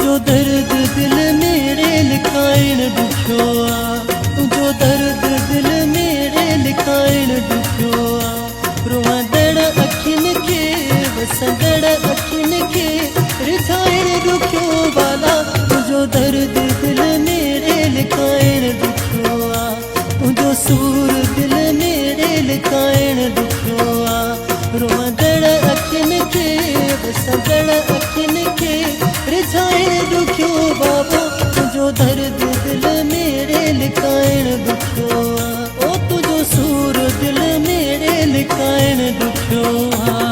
तुझो दर्द दिल मेरे लिखाइण ॾुखियो आहे, तुझो दर्द दिल मेरे लिखाइण ॾुखियो आहे। रोअंदड़ अखियुनि खे वसंदड़ अखियुनि खे रिझाइण ॾुखियो बाला, तुझो दर्द दिल मेरे लिखाइण ॾुखियो आहे, तुझो सूर दिल मेरे लिखाइण ॾुखियो आहे। रोअंदड़ अखियुनि खे वसंदड़ अखियुनि खे रिझाइण ॾुखियो बाबा, तुझो दर्द दिल मेरे लिखाइण ॾुखियो आहे। ओ तुझो सूर दिल मेरे लिखाइण ॾुखियो आहे।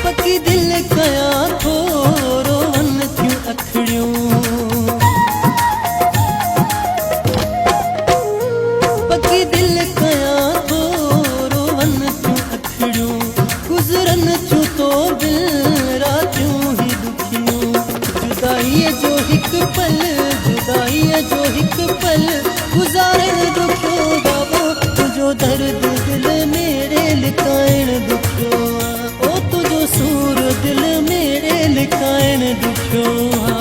पकी दिल कयां थो रोवन थियूं अखियूं, पकी दिल कयां थो रोवन थियूं अखियूं, गुज़रन थियूं तो दिल रातियूं ही ॾुखियूं। जुदाईअ जो हिकु पल, जुदाईअ जो हिकु पल गुज़ारण ॾुखियो बाबो, तुझो दर्द दिल मेरे लिखाइण ॾुखियो आहे। ओ तुझो सूर दिल मेरे लिखाइण ॾुखियो आहे।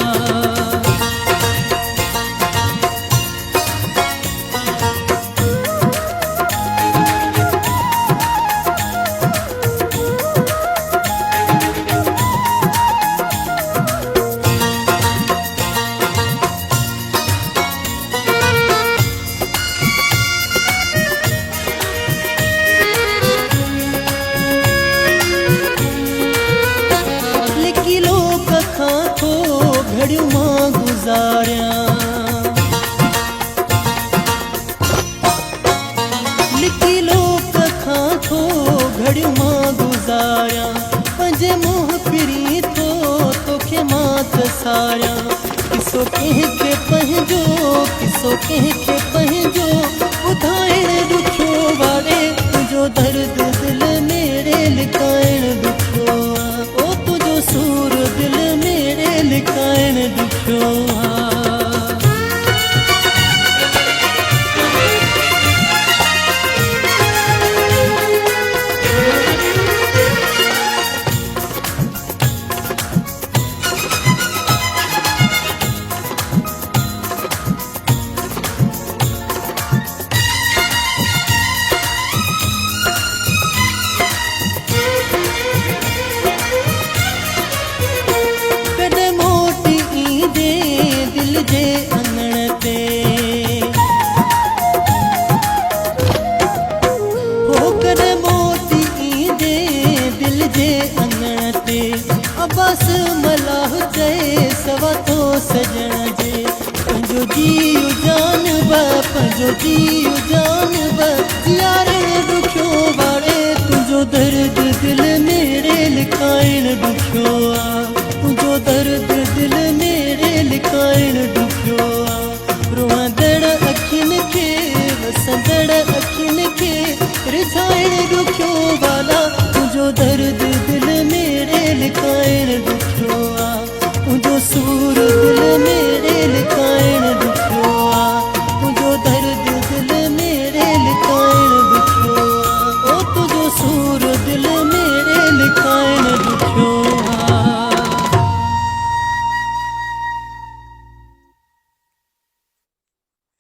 घड़ियूं मां गुज़ारियां, लिकी लोक खां थो घड़ियूं मां गुज़ारियां, पंहिंजे मुंहुं फिरी थो तोखे मां तसारियां। किसो कंहिंखे पंहिंजो, किसो कंहिंखे पंहिंजो ॿुधाइण ॾुखियो वारे, तुंहिंजो दर्द दिल मेरे लिखाइण ॾुखियो आहे। ओ तुंहिंजो सूर दिल मेरे लिखाइण ॾुखियो आहे। दिल जे अंगण ते हो कॾहिं मोटी ईंदे, दिल जे अंगण ते अब्बास मलाह चए सवा तो सजण जे, पंहिंजो जीउ जान बि, पंहिंजो जीउ जान बि यारण ॾुखियो वारे, तुंहिंजो दर्द दिल मेरे लिखाइण ॾुखियो आहे, तुंहिंजो दर्द दिल मेरे लिखाइण ॾुखियो आहे। रोअंदड़ अखियुनि खे वसंदड़ अखियुनि खे रिझाइण ॾुखियो वाला,